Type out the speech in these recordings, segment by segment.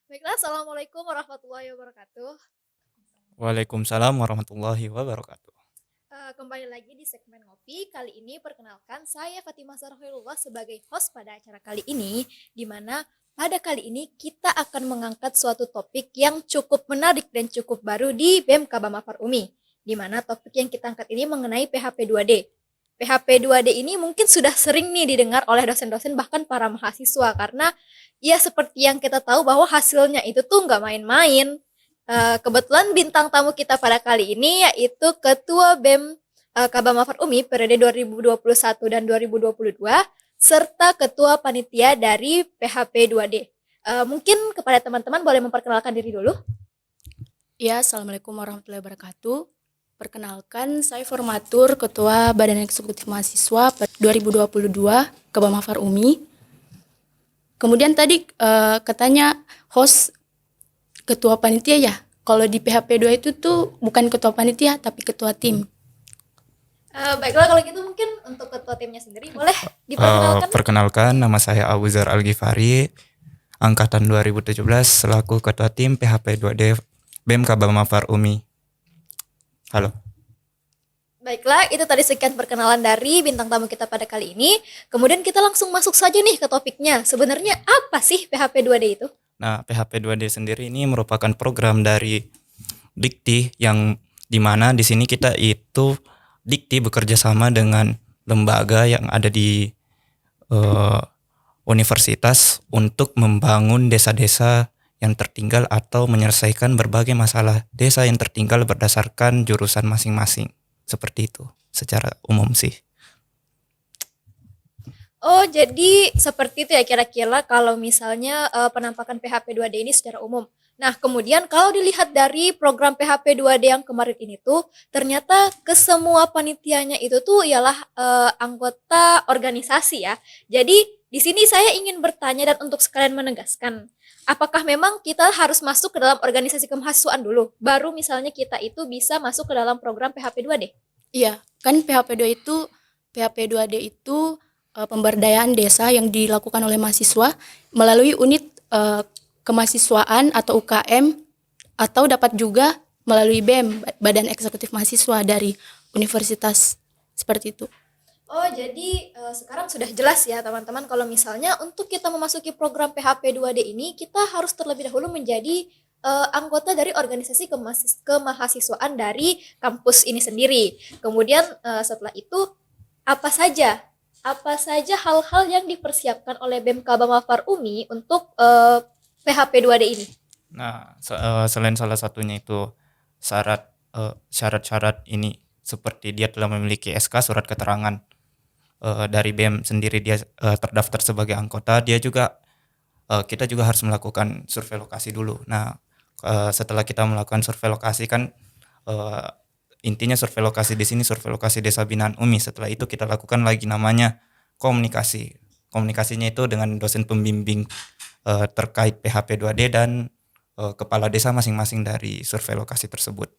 Baiklah, Assalamualaikum warahmatullahi wabarakatuh. Waalaikumsalam warahmatullahi wabarakatuh. Kembali lagi di segmen Ngopi. Kali ini perkenalkan saya Fatimah Zarhulullah sebagai host pada acara kali ini, di mana pada kali ini kita akan mengangkat suatu topik yang cukup menarik dan cukup baru di BEM Kabama Farumi, di mana topik yang kita angkat ini mengenai PHP 2D. PHP 2D ini mungkin sudah sering nih didengar oleh dosen-dosen bahkan para mahasiswa karena ya seperti yang kita tahu bahwa hasilnya itu tuh nggak main-main. Kebetulan bintang tamu kita pada kali ini yaitu Ketua BEM Kabama Umi periode 2021 dan 2022 serta Ketua Panitia dari PHP 2D. Mungkin kepada teman-teman boleh memperkenalkan diri dulu. Ya, Assalamualaikum warahmatullahi wabarakatuh. Perkenalkan, saya formatur Ketua Badan Eksekutif Mahasiswa 2022 Kabama Umi. Kemudian tadi katanya host Ketua Panitia ya. Kalau di PHP 2 itu tuh bukan Ketua Panitia tapi Ketua Tim. Baiklah kalau gitu mungkin untuk ketua timnya sendiri boleh diperkenalkan. Perkenalkan, nama saya Abu Zar Al-Ghifari, angkatan 2017 selaku Ketua Tim PHP 2D BEM Kabama Farumi. Halo. Baiklah, itu tadi sekian perkenalan dari bintang tamu kita pada kali ini. Kemudian kita langsung masuk saja nih ke topiknya. Sebenarnya apa sih PHP 2D itu? Nah, PHP 2D sendiri ini merupakan program dari Dikti yang dimana di sini kita itu Dikti bekerja sama dengan lembaga yang ada di universitas untuk membangun desa-desa yang tertinggal atau menyelesaikan berbagai masalah desa yang tertinggal berdasarkan jurusan masing-masing. Seperti itu secara umum sih. Oh, jadi seperti itu ya kira-kira kalau misalnya penampakan PHP 2D ini secara umum. Nah, kemudian kalau dilihat dari program PHP 2D yang kemarin ini tuh, ternyata kesemua panitianya itu tuh ialah anggota organisasi ya. Jadi, di sini saya ingin bertanya dan untuk sekalian menegaskan, apakah memang kita harus masuk ke dalam organisasi kemahasiswaan dulu, baru misalnya kita itu bisa masuk ke dalam program PHP 2D? Iya, kan PHP 2D itu pemberdayaan desa yang dilakukan oleh mahasiswa melalui unit kemahasiswaan atau UKM atau dapat juga melalui BEM, Badan Eksekutif Mahasiswa dari universitas seperti itu. Oh, jadi sekarang sudah jelas ya teman-teman kalau misalnya untuk kita memasuki program PHP 2D ini kita harus terlebih dahulu menjadi anggota dari organisasi kemahasiswaan dari kampus ini sendiri. Kemudian setelah itu apa saja apa saja hal-hal yang dipersiapkan oleh BEM Kabama Farumi untuk PHP 2D ini? Nah, selain salah satunya itu syarat-syarat ini seperti dia telah memiliki SK surat keterangan dari BEM sendiri dia terdaftar sebagai anggota, kita juga harus melakukan survei lokasi dulu. Nah, setelah kita melakukan survei lokasi kan intinya survei lokasi di sini survei lokasi Desa Binaan Umi. Setelah itu kita lakukan lagi namanya komunikasi. Komunikasinya itu dengan dosen pembimbing terkait PHP 2D dan kepala desa masing-masing dari survei lokasi tersebut.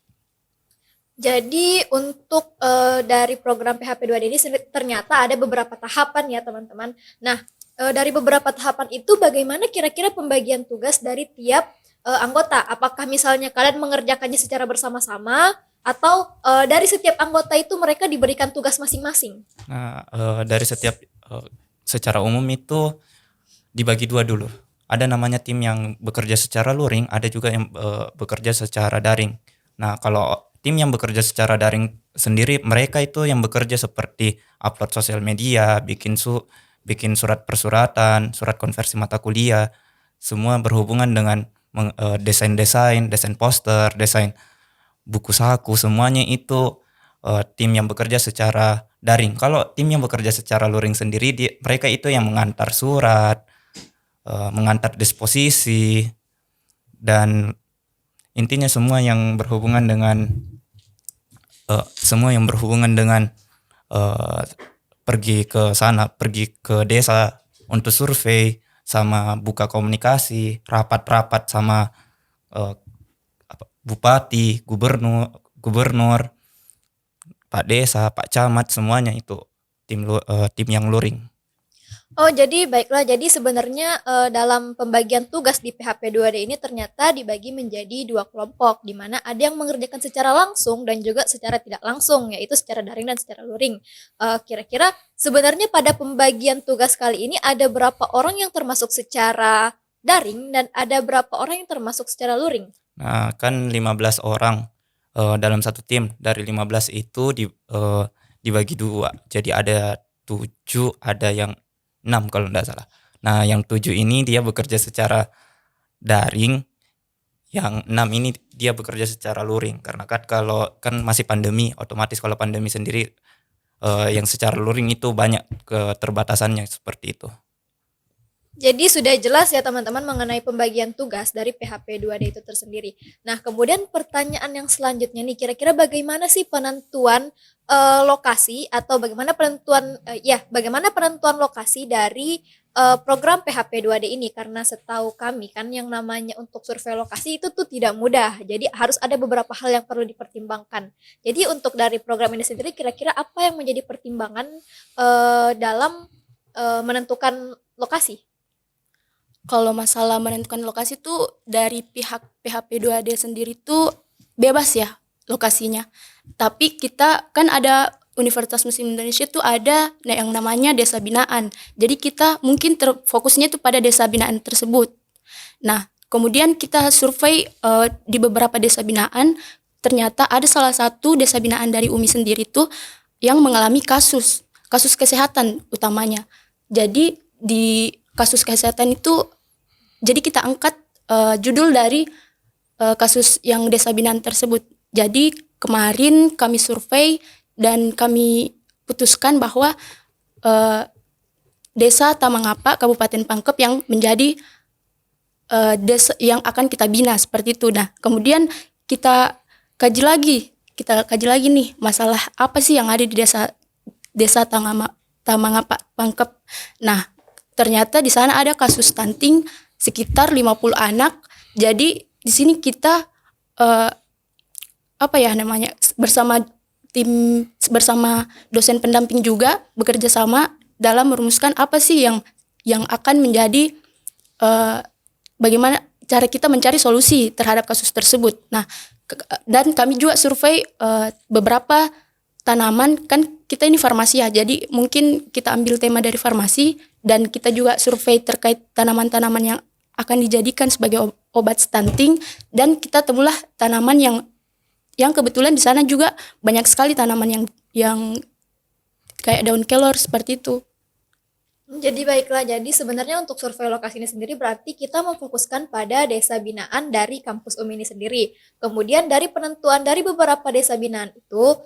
Jadi untuk dari program PHP 2D ini ternyata ada beberapa tahapan ya teman-teman. Nah, dari beberapa tahapan itu bagaimana kira-kira pembagian tugas dari tiap anggota? Apakah misalnya kalian mengerjakannya secara bersama-sama atau dari setiap anggota itu mereka diberikan tugas masing-masing? Nah, dari setiap secara umum itu dibagi dua dulu. Ada namanya tim yang bekerja secara luring, ada juga yang bekerja secara daring. Nah, kalau tim yang bekerja secara daring sendiri, mereka itu yang bekerja seperti upload sosial media, bikin surat persuratan, surat konversi mata kuliah, semua berhubungan dengan desain poster, desain buku saku, semuanya itu tim yang bekerja secara daring. Kalau tim yang bekerja secara luring sendiri, mereka itu yang mengantar surat, mengantar disposisi, dan intinya semua yang berhubungan dengan pergi ke sana, pergi ke desa untuk survei, sama buka komunikasi, rapat-rapat sama bupati, gubernur, Pak Desa, Pak Camat, semuanya itu tim yang luring. Oh, jadi baiklah. Jadi sebenarnya dalam pembagian tugas di PHP 2D ini ternyata dibagi menjadi dua kelompok, di mana ada yang mengerjakan secara langsung dan juga secara tidak langsung, yaitu secara daring dan secara luring. Kira-kira sebenarnya pada pembagian tugas kali ini ada berapa orang yang termasuk secara daring dan ada berapa orang yang termasuk secara luring? Nah, kan 15 orang dalam satu tim. Dari 15 itu dibagi dua. Jadi ada 7, ada yang 6 kalau tidak salah. Nah, yang 7 ini dia bekerja secara daring, yang 6 ini dia bekerja secara luring. Karena kan kalau kan masih pandemi, otomatis kalau pandemi sendiri yang secara luring itu banyak keterbatasannya seperti itu. Jadi sudah jelas ya teman-teman mengenai pembagian tugas dari PHP 2D itu tersendiri. Nah, kemudian pertanyaan yang selanjutnya nih, kira-kira bagaimana sih penentuan lokasi atau bagaimana penentuan lokasi dari program PHP 2D ini? Karena setahu kami kan yang namanya untuk survei lokasi itu tuh tidak mudah. Jadi harus ada beberapa hal yang perlu dipertimbangkan. Jadi untuk dari program ini sendiri kira-kira apa yang menjadi pertimbangan dalam menentukan lokasi? Kalau masalah menentukan lokasi tuh dari pihak PHP 2D sendiri tuh bebas ya lokasinya. Tapi kita kan ada Universitas Muslim Indonesia tuh ada yang namanya desa binaan. Jadi kita mungkin fokusnya tuh pada desa binaan tersebut. Nah, kemudian kita survei di beberapa desa binaan, ternyata ada salah satu desa binaan dari UMI sendiri tuh yang mengalami kasus kesehatan utamanya. Jadi di kasus kesehatan itu jadi kita angkat judul dari kasus yang desa binaan tersebut. Jadi kemarin kami survei dan kami putuskan bahwa Desa Tamangapa Kabupaten Pangkep yang menjadi desa yang akan kita bina seperti itu. Nah, kemudian kita kaji lagi nih masalah apa sih yang ada di desa Tamangapa Pangkep. Nah, ternyata di sana ada kasus stunting sekitar 50 anak. Jadi di sini kita bersama dosen pendamping juga bekerja sama dalam merumuskan apa sih yang akan menjadi bagaimana cara kita mencari solusi terhadap kasus tersebut. Nah, dan kami juga survei beberapa tanaman, kan kita ini farmasi ya, jadi mungkin kita ambil tema dari farmasi dan kita juga survei terkait tanaman-tanaman yang akan dijadikan sebagai obat stunting, dan kita temulah tanaman yang kebetulan di sana juga banyak sekali tanaman yang kayak daun kelor seperti itu. Jadi baiklah, jadi sebenarnya untuk survei lokasi ini sendiri berarti kita memfokuskan pada desa binaan dari kampus UMI ini sendiri. Kemudian dari penentuan dari beberapa desa binaan itu,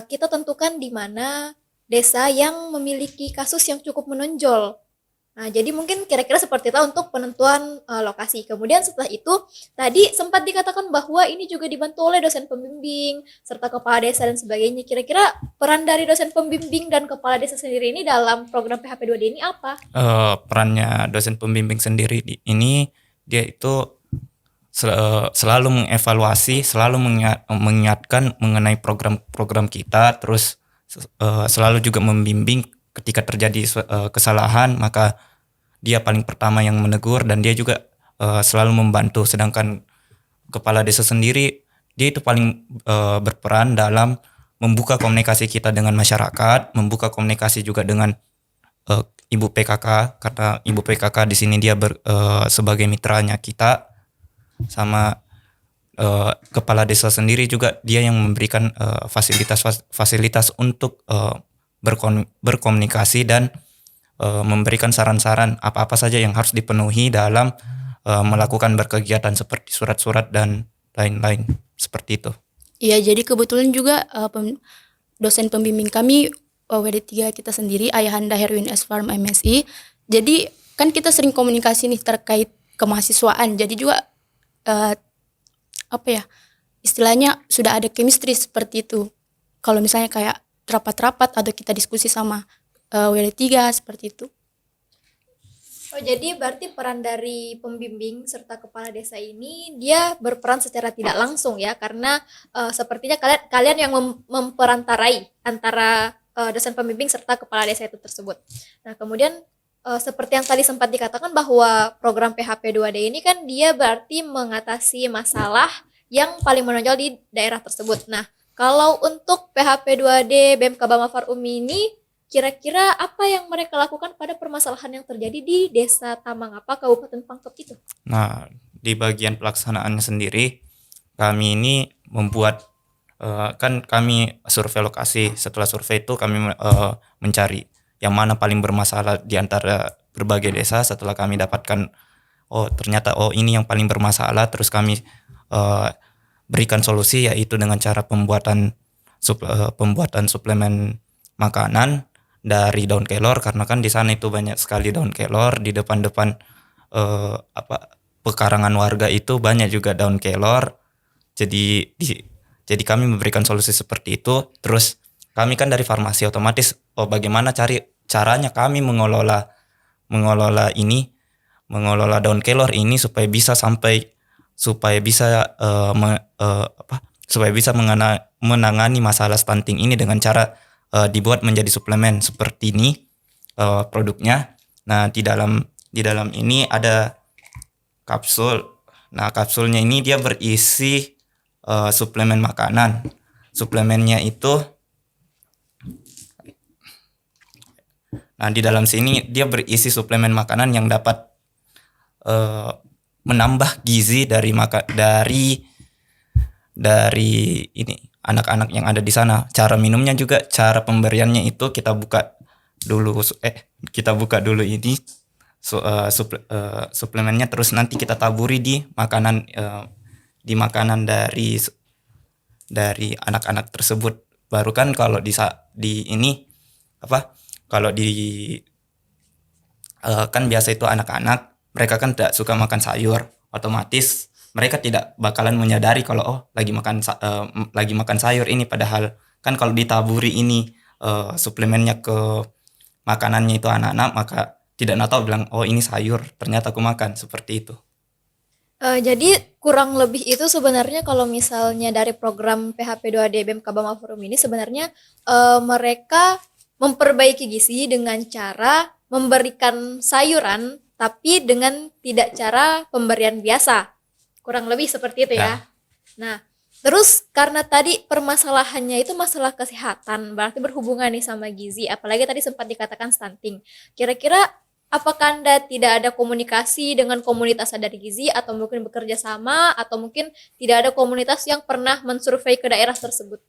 kita tentukan di mana desa yang memiliki kasus yang cukup menonjol. Nah, jadi mungkin kira-kira seperti itu untuk penentuan lokasi. Kemudian setelah itu, tadi sempat dikatakan bahwa ini juga dibantu oleh dosen pembimbing, serta kepala desa dan sebagainya. Kira-kira peran dari dosen pembimbing dan kepala desa sendiri ini dalam program PHP 2D ini apa? Perannya dosen pembimbing sendiri ini, dia itu selalu mengevaluasi, selalu mengingatkan mengenai program-program kita, terus selalu juga membimbing ketika terjadi kesalahan, maka dia paling pertama yang menegur dan dia juga selalu membantu. Sedangkan kepala desa sendiri, dia itu paling berperan dalam membuka komunikasi kita dengan masyarakat, membuka komunikasi juga dengan Ibu PKK, karena Ibu PKK di sini dia sebagai mitranya kita, sama kepala desa sendiri juga dia yang memberikan fasilitas untuk berkomunikasi dan memberikan saran-saran apa-apa saja yang harus dipenuhi dalam melakukan berkegiatan seperti surat-surat dan lain-lain seperti itu. Iya, jadi kebetulan juga dosen pembimbing kami WD3 kita sendiri, Ayahanda Herwin S. Farm MSI. Jadi kan kita sering komunikasi nih terkait kemahasiswaan. Jadi juga istilahnya sudah ada chemistry seperti itu. Kalau misalnya kayak rapat-rapat atau kita diskusi sama WD3 seperti itu. Oh, jadi berarti peran dari pembimbing serta kepala desa ini dia berperan secara tidak langsung ya, karena sepertinya kalian yang memperantarai antara dosen pembimbing serta kepala desa itu tersebut. Nah, kemudian seperti yang tadi sempat dikatakan bahwa program PHP 2D ini kan dia berarti mengatasi masalah yang paling menonjol di daerah tersebut. Nah, kalau untuk PHP 2D BMK Bamafar Umi ini kira-kira apa yang mereka lakukan pada permasalahan yang terjadi di Desa Tamangapa, Kabupaten Pangkep itu? Nah, di bagian pelaksanaannya sendiri, kami ini membuat kan kami survei lokasi. Setelah survei itu kami mencari yang mana paling bermasalah di antara berbagai desa. Setelah kami dapatkan, oh ternyata oh ini yang paling bermasalah, terus kami berikan solusi, yaitu dengan cara pembuatan suplemen makanan dari daun kelor, karena kan di sana itu banyak sekali daun kelor. Di depan-depan pekarangan warga itu banyak juga daun kelor. Jadi kami memberikan solusi seperti itu. Terus kami kan dari farmasi, otomatis bagaimana caranya kami mengelola daun kelor ini supaya bisa menangani masalah stunting ini dengan cara dibuat menjadi suplemen seperti ini produknya. Nah, di dalam ini ada kapsul. Nah, kapsulnya ini dia berisi suplemen makanan. Suplemennya itu, nah di dalam sini dia berisi suplemen makanan yang dapat menambah gizi dari ini anak-anak yang ada di sana. Cara minumnya juga, cara pemberiannya itu kita buka dulu ini suplemennya, terus nanti kita taburi di makanan dari anak-anak tersebut. Baru kan kalau kan biasa itu anak-anak mereka kan tidak suka makan sayur, otomatis mereka tidak bakalan menyadari kalau lagi makan sayur ini, padahal kan kalau ditaburi ini suplemennya ke makanannya itu anak-anak, maka tidak tahu bilang ini sayur, ternyata aku makan, seperti itu. Jadi kurang lebih itu sebenarnya kalau misalnya dari program PHP 2D BMK Bamafar Umi ini sebenarnya mereka memperbaiki gizi dengan cara memberikan sayuran tapi dengan tidak cara pemberian biasa. Kurang lebih seperti itu ya. Nah, terus karena tadi permasalahannya itu masalah kesehatan, berarti berhubungan nih sama gizi, apalagi tadi sempat dikatakan stunting. Kira-kira apakah Anda tidak ada komunikasi dengan komunitas sadar gizi, atau mungkin bekerja sama, atau mungkin tidak ada komunitas yang pernah mensurvei ke daerah tersebut?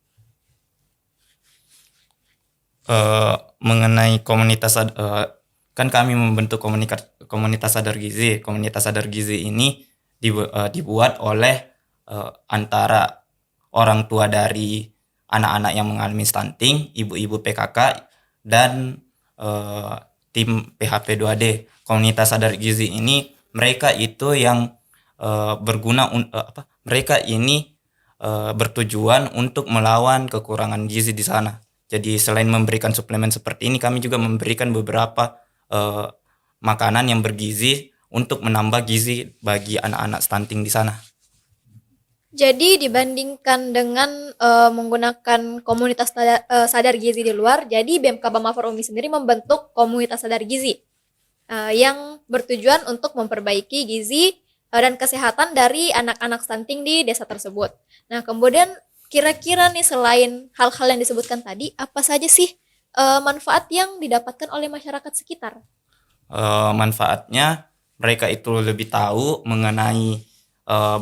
Mengenai komunitas, kan kami membentuk komunitas sadar gizi. Komunitas sadar gizi ini dibuat oleh antara orang tua dari anak-anak yang mengalami stunting, ibu-ibu PKK, dan tim PHP 2D. Komunitas sadar gizi ini mereka itu yang mereka ini bertujuan untuk melawan kekurangan gizi di sana. Jadi selain memberikan suplemen seperti ini, kami juga memberikan beberapa makanan yang bergizi untuk menambah gizi bagi anak-anak stunting di sana. Jadi dibandingkan dengan menggunakan komunitas sadar gizi di luar, jadi BMK Bamafar Umi sendiri membentuk komunitas sadar gizi yang bertujuan untuk memperbaiki gizi dan kesehatan dari anak-anak stunting di desa tersebut. Nah, kemudian kira-kira nih selain hal-hal yang disebutkan tadi, apa saja sih manfaat yang didapatkan oleh masyarakat sekitar? Manfaatnya mereka itu lebih tahu mengenai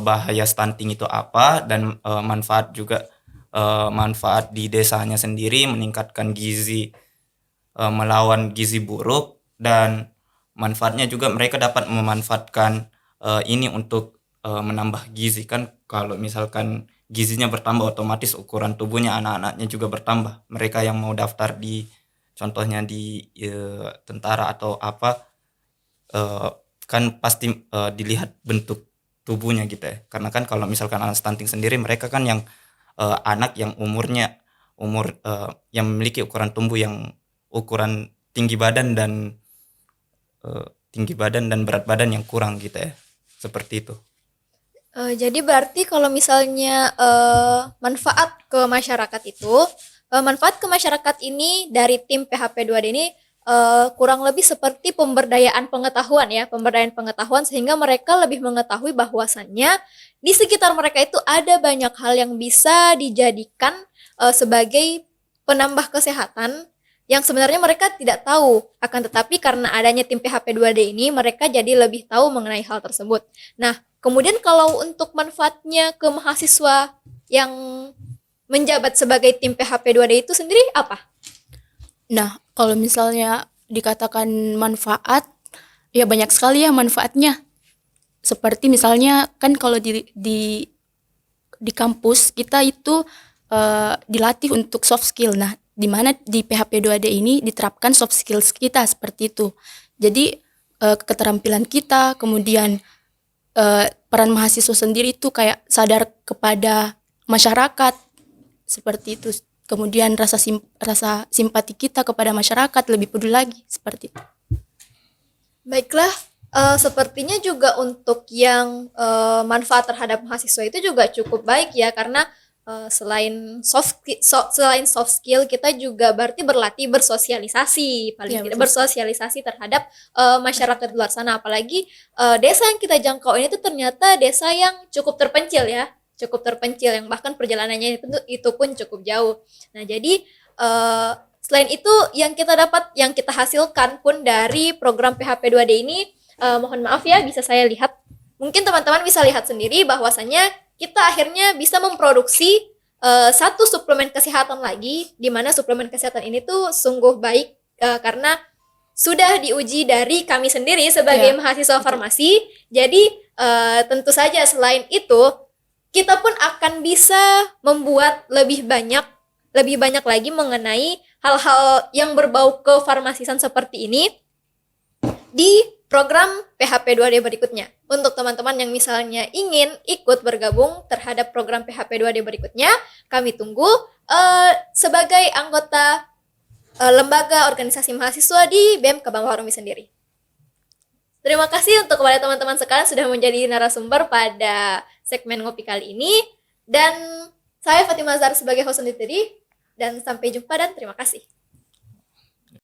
bahaya stunting itu apa, dan manfaat di desanya sendiri meningkatkan gizi, melawan gizi buruk, dan manfaatnya juga mereka dapat memanfaatkan ini untuk menambah gizi. Kan kalau misalkan gizinya bertambah, otomatis ukuran tubuhnya anak-anaknya juga bertambah. Mereka yang mau daftar contohnya di tentara atau apa, kan pasti dilihat bentuk tubuhnya gitu ya. Karena kan kalau misalkan anak stunting sendiri, mereka kan yang anak yang yang memiliki ukuran tubuh yang ukuran tinggi badan dan berat badan yang kurang gitu ya. Seperti itu. Jadi berarti kalau misalnya manfaat ke masyarakat ini dari tim PHP 2D ini kurang lebih seperti pemberdayaan pengetahuan ya, pemberdayaan pengetahuan sehingga mereka lebih mengetahui bahwasannya di sekitar mereka itu ada banyak hal yang bisa dijadikan sebagai penambah kesehatan yang sebenarnya mereka tidak tahu. Akan tetapi karena adanya tim PHP2D ini, mereka jadi lebih tahu mengenai hal tersebut. Nah, kemudian kalau untuk manfaatnya ke mahasiswa yang menjabat sebagai tim PHP2D itu sendiri apa? Nah, kalau misalnya dikatakan manfaat, ya banyak sekali ya manfaatnya. Seperti misalnya kan kalau di kampus kita itu dilatih untuk soft skill. Nah, di mana di PHP2D ini diterapkan soft skills kita seperti itu. Jadi keterampilan kita, kemudian peran mahasiswa sendiri itu kayak sadar kepada masyarakat seperti itu. Kemudian rasa simpati kita kepada masyarakat lebih peduli lagi seperti itu. Baiklah, sepertinya juga untuk yang manfaat terhadap mahasiswa itu juga cukup baik ya, karena selain soft skill kita juga berarti berlatih bersosialisasi, paling Ya, tidak betul. bersosialisasi terhadap masyarakat di luar sana, apalagi desa yang kita jangkau ini tuh ternyata desa yang cukup terpencil ya, cukup terpencil yang bahkan perjalanannya itu pun cukup jauh. Nah, jadi selain itu yang kita hasilkan pun dari program PHP2D ini, mohon maaf ya, bisa saya lihat, mungkin teman-teman bisa lihat sendiri bahwasannya kita akhirnya bisa memproduksi satu suplemen kesehatan lagi, di mana suplemen kesehatan ini tuh sungguh baik karena sudah diuji dari kami sendiri sebagai Ya, mahasiswa farmasi. Jadi tentu saja selain itu kita pun akan bisa membuat lebih banyak lagi mengenai hal-hal yang berbau kefarmasisan seperti ini di program PHP2D berikutnya. Untuk teman-teman yang misalnya ingin ikut bergabung terhadap program PHP2D berikutnya, kami tunggu sebagai anggota lembaga organisasi mahasiswa di BEM Kabang Warumi sendiri. Terima kasih untuk kepada teman-teman sekalian sudah menjadi narasumber pada segmen ngopi kali ini. Dan saya Fatimah Zahar sebagai host sendiri. Dan sampai jumpa dan terima kasih.